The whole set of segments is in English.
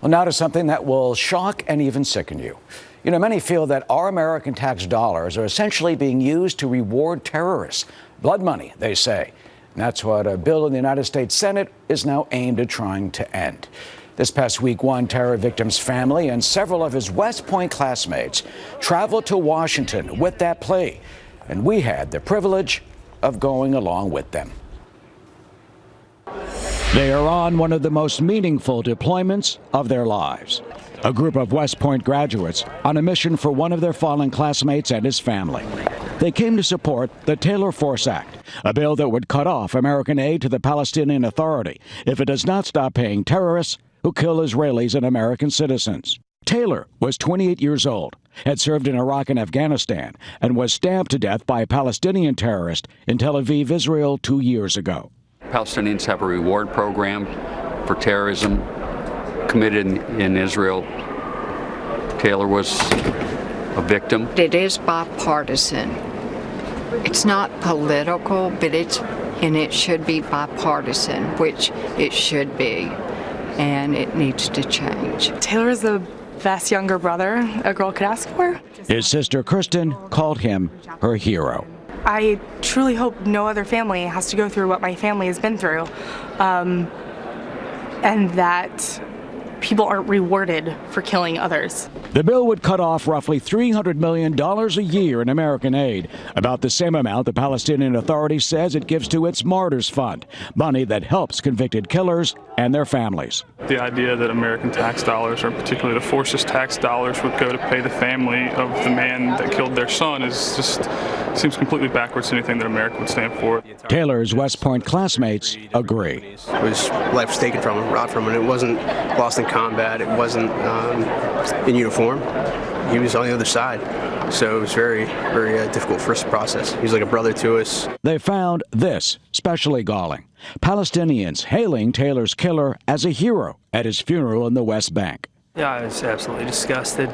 Well, now to something that will shock and even sicken you. You know, many feel that our American tax dollars are essentially being used to reward terrorists. Blood money, they say. And that's what a bill in the United States Senate is now aimed at trying to end. This past week, one terror victim's family and several of his West Point classmates traveled to Washington with that plea. And we had the privilege of going along with them. They are on one of the most meaningful deployments of their lives. A group of West Point graduates on a mission for one of their fallen classmates and his family. They came to support the Taylor Force Act, a bill that would cut off American aid to the Palestinian Authority if it does not stop paying terrorists who kill Israelis and American citizens. Taylor was 28 years old, had served in Iraq and Afghanistan, and was stabbed to death by a Palestinian terrorist in Tel Aviv, Israel, 2 years ago. Palestinians have a reward program for terrorism committed in Israel. Taylor was a victim. It is bipartisan. It's not political, but it should be bipartisan, which it should be, and it needs to change. Taylor is the best younger brother a girl could ask for. His sister Kristen called him her hero. I truly hope no other family has to go through what my family has been through, and that people aren't rewarded for killing others. The bill would cut off roughly $300 million a year in American aid, about the same amount the Palestinian Authority says it gives to its Martyrs Fund, money that helps convicted killers and their families. The idea that American tax dollars, or particularly the forces tax dollars, would go to pay the family of the man that killed their son is just seems completely backwards to anything that America would stand for. Taylor's West Point classmates agree. It was life was taken from him, robbed from him. It wasn't lost in combat. It wasn't in uniform. He was on the other side. So it was very, very difficult for us to process. He was like a brother to us. They found this especially galling. Palestinians hailing Taylor's killer as a hero at his funeral in the West Bank. Yeah, I was absolutely disgusted.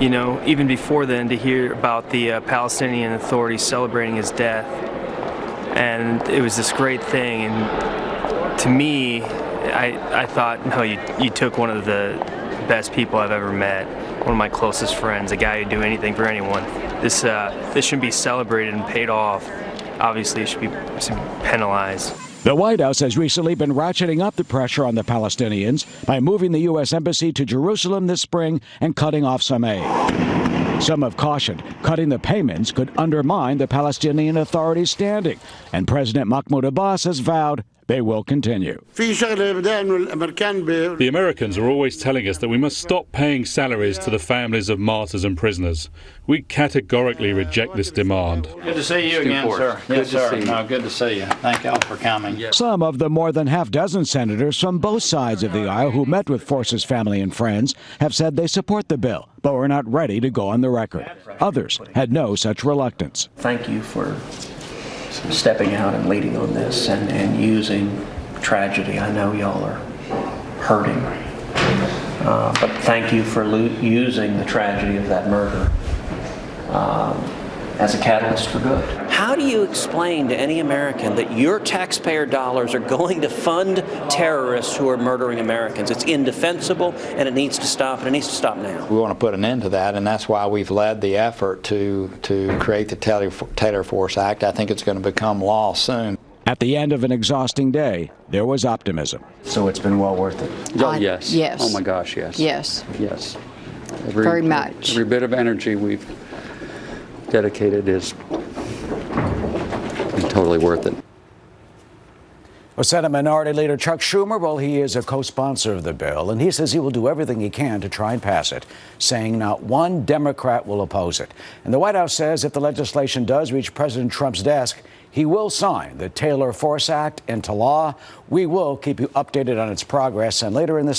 You know, even before then, to hear about the Palestinian Authority celebrating his death, and it was this great thing. And to me, I thought, no, you took one of the best people I've ever met, one of my closest friends, a guy who'd do anything for anyone. This shouldn't be celebrated and paid off. Obviously, it should be penalized. The White House has recently been ratcheting up the pressure on the Palestinians by moving the U.S. Embassy to Jerusalem this spring and cutting off some aid. Some have cautioned cutting the payments could undermine the Palestinian Authority's standing, and President Mahmoud Abbas has vowed they will continue. The Americans are always telling us that we must stop paying salaries to the families of martyrs and prisoners. We categorically reject this demand. Good to see you again, sir. Yes, sir. No, good to see you. Thank y'all for coming. Some of the more than half-dozen senators from both sides of the aisle who met with Force's family and friends have said they support the bill, but were not ready to go on the record. Others had no such reluctance. Thank you for stepping out and leading on this and using tragedy. I know y'all are hurting, but thank you for using the tragedy of that murder as a catalyst for good. How do you explain to any American that your taxpayer dollars are going to fund terrorists who are murdering Americans? It's indefensible, and it needs to stop, and it needs to stop now. We want to put an end to that, and that's why we've led the effort to create the Taylor Force Act. I think it's going to become law soon. At the end of an exhausting day, there was optimism. So it's been well worth it? Oh, yes. Yes. Oh, my gosh, yes. Yes. Yes. Very much. Every bit of energy we've dedicated is totally worth it. Well, Senate Minority Leader Chuck Schumer, well, he is a co-sponsor of the bill, and he says he will do everything he can to try and pass it, saying not one Democrat will oppose it. And the White House says if the legislation does reach President Trump's desk, he will sign the Taylor Force Act into law. We will keep you updated on its progress, and later in this hour,